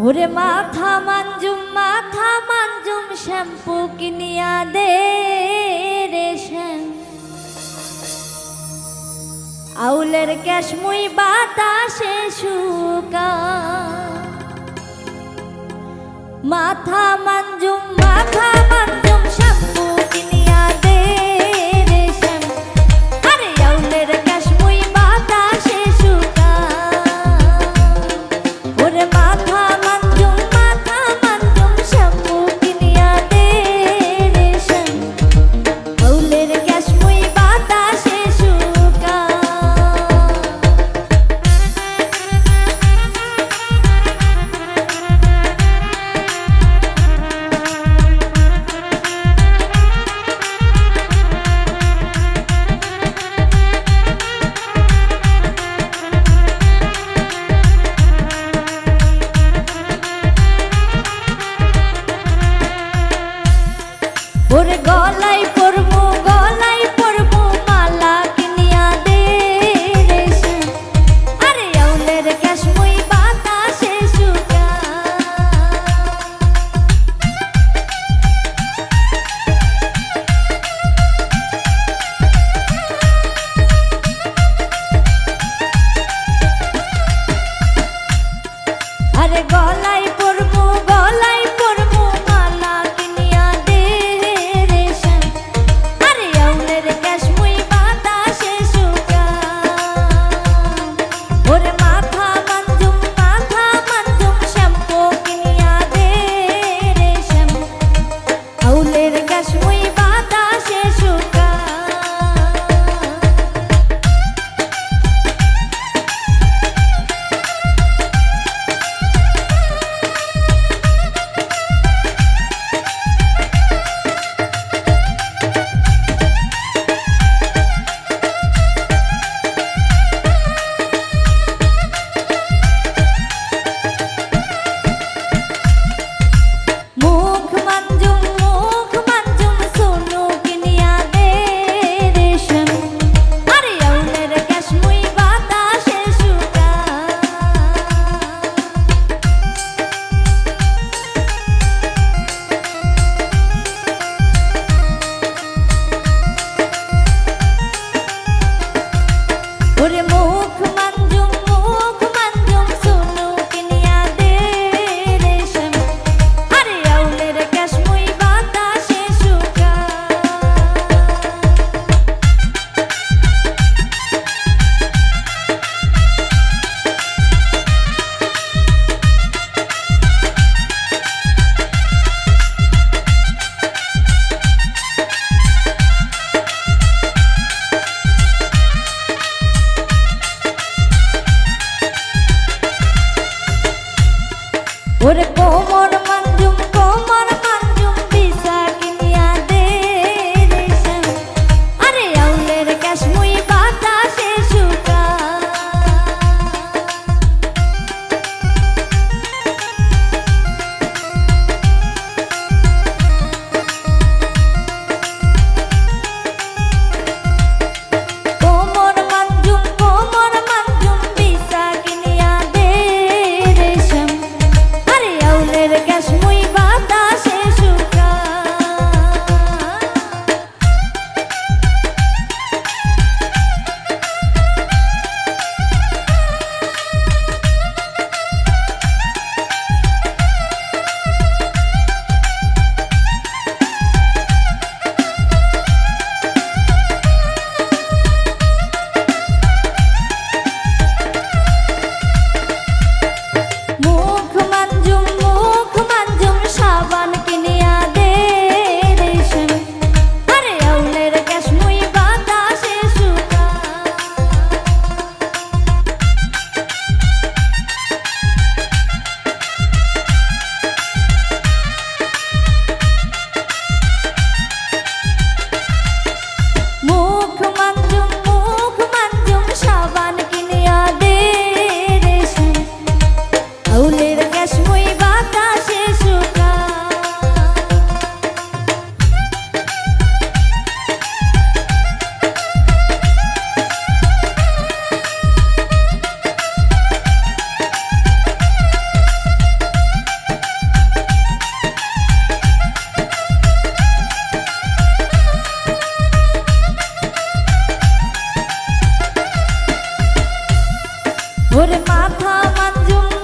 ওরে মাথা মানজুম শ্যাম্পু কিনিয়া দে রে শ্যাম আউলের ক্যাশ মুই বাতাসে শুকা মাথা মানজুম শ্যাম্পু কিনিয়া দে রে শ্যাম আরে আউলের ক্যাশ মুই বাতাসে শুকা ওরে মাথা মানজুম শ্যাম্পু কিনিয়া দে রে শ্যাম আউলের ক্যাশ মুই বাতাসে শুকা ওরে গলায় পরবো মালা কিনিয়া দে রে শ্যাম আরে আউলের ক্যাশ মুই বাতাসে শুকা আরে গলায় পরবো মালা কিনিয়া দে রে শ্যাম আরে আউলের ক্যাশ মুই বাতাসে শুকা ওরে মাথা মানজুম শ্যাম্পু কিনিয়া দে রে শ্যাম আউলের ক্যাশ মুই বাতাসে শুকা মুখ মানজুম সোনু কিনিয়া দে রে শ্যাম আরে আউলের ক্যাশ মুই বাতাসে শুকা ওরে মুখ মানজুম সোনু কিনিয়া দে রে শ্যাম আরে আউলের ক্যাশ মুই বাতাসে শুকা ওরে কোমর মানজুম বিছা কিনিয়া দে রে শ্যাম আরে আউলের ক্যাশ মুই বাতাসে শুকা কোমর মানজুম বিছা কিনিয়া দে রে শ্যাম আরে ওরে মাথা মাঞ্জুম